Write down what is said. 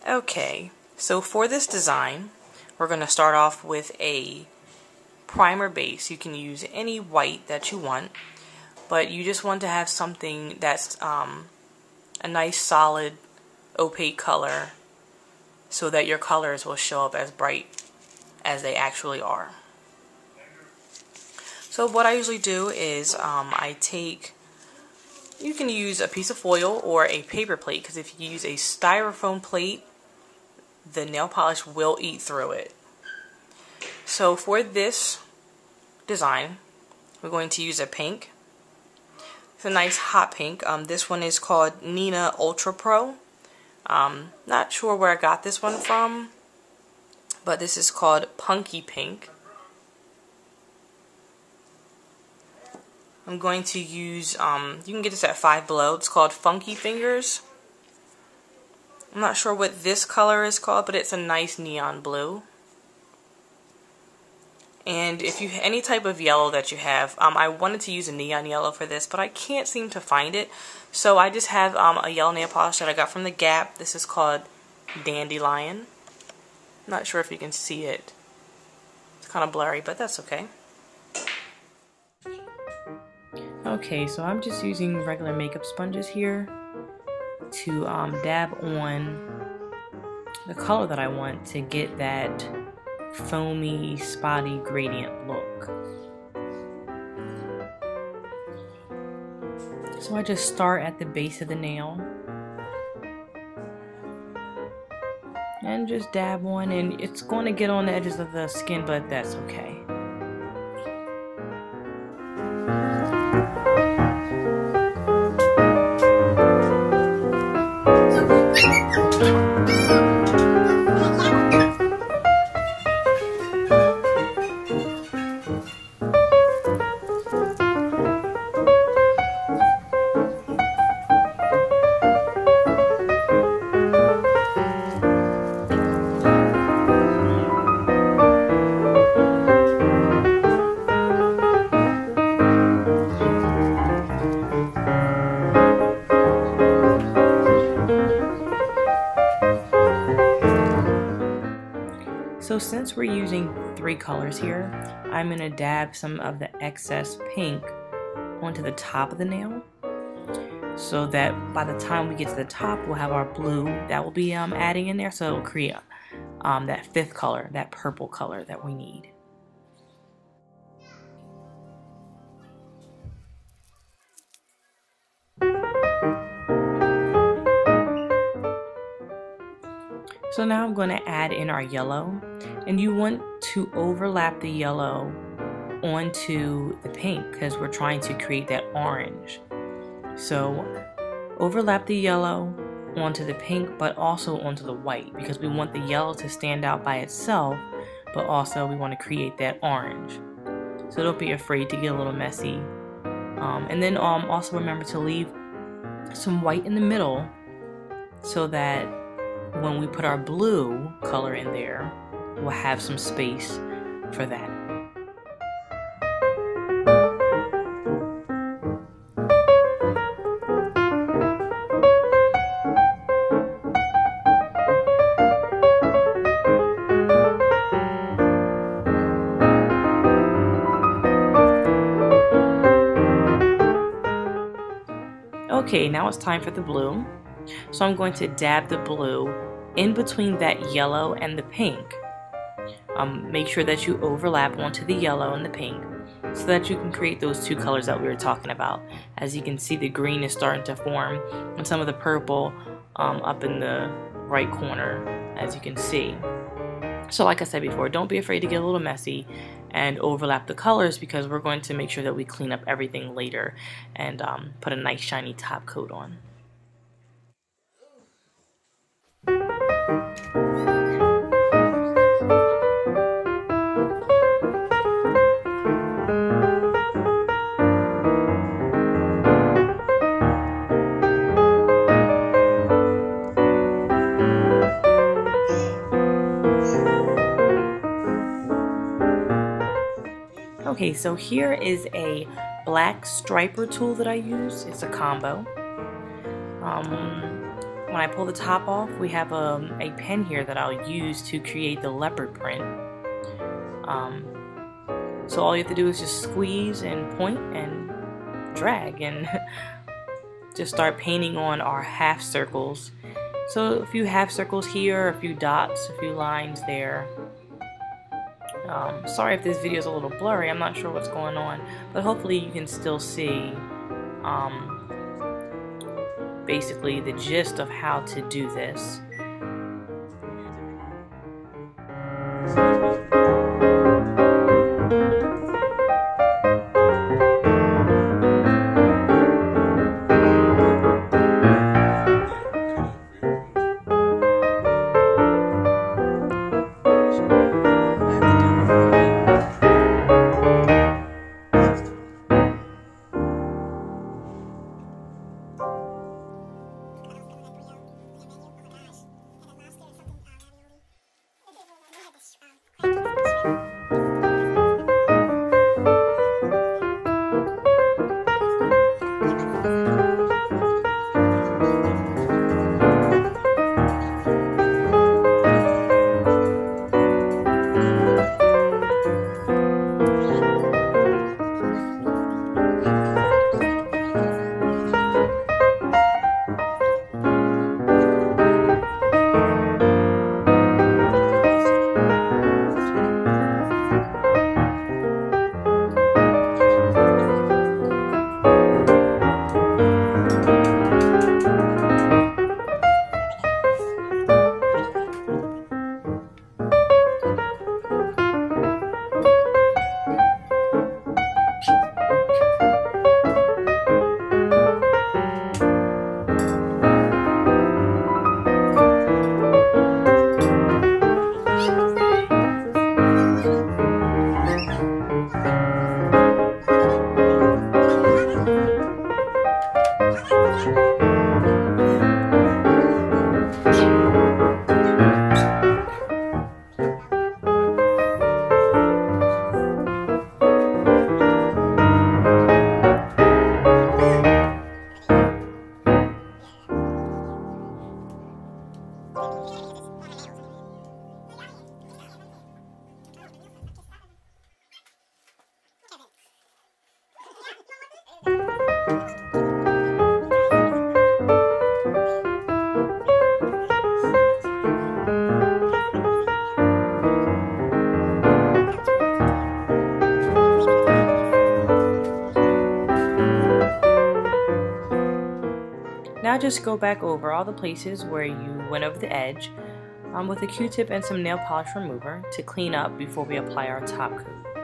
Okay, so for this design, we're going to start off with a primer base. You can use any white that you want, but you just want to have something that's a nice solid opaque color so that your colors will show up as bright as they actually are. So what I usually do is you can use a piece of foil or a paper plate, because if you use a styrofoam plate, the nail polish will eat through it. So for this design, we're going to use a pink. It's a nice hot pink. This one is called Nina Ultra Pro. Not sure where I got this one from, but this is called Punky Pink. I'm going to use, you can get this at Five Below. It's called Funky Fingers. I'm not sure what this color is called, but it's a nice neon blue. And if you any type of yellow that you have, I wanted to use a neon yellow for this, but I can't seem to find it. So I just have a yellow nail polish that I got from the Gap. This is called Dandelion. I'm not sure if you can see it. It's kind of blurry, but that's okay. Okay, so I'm just using regular makeup sponges here to dab on the color that I want to get that foamy, spotty gradient look. So I just start at the base of the nail and just dab on, and it's going to get on the edges of the skin, but that's okay. So since we're using 3 colors here, I'm going to dab some of the excess pink onto the top of the nail, so that by the time we get to the top, we'll have our blue that will be adding in there, so it'll create that 5th color, that purple color that we need. So now I'm going to add in our yellow, and you want to overlap the yellow onto the pink because we're trying to create that orange. So overlap the yellow onto the pink, but also onto the white, because we want the yellow to stand out by itself, but also we want to create that orange. So don't be afraid to get a little messy. And then also remember to leave some white in the middle so that when we put our blue color in there, we'll have some space for that. Okay, now it's time for the blue. So I'm going to dab the blue in between that yellow and the pink. Make sure that you overlap onto the yellow and the pink so that you can create those 2 colors that we were talking about. As you can see, the green is starting to form and some of the purple up in the right corner, as you can see. So like I said before, don't be afraid to get a little messy and overlap the colors, because we're going to make sure that we clean up everything later and put a nice shiny top coat on. Okay, so here is a black striper tool that I use. It's a combo. when I pull the top off, we have a pen here that I'll use to create the leopard print. So all you have to do is just squeeze and point and drag and just start painting on our half circles. So a few half circles here, a few dots, a few lines there. Sorry if this video is a little blurry, I'm not sure what's going on, but hopefully you can still see basically the gist of how to do this. Now just go back over all the places where you went over the edge with a Q-tip and some nail polish remover to clean up before we apply our top coat.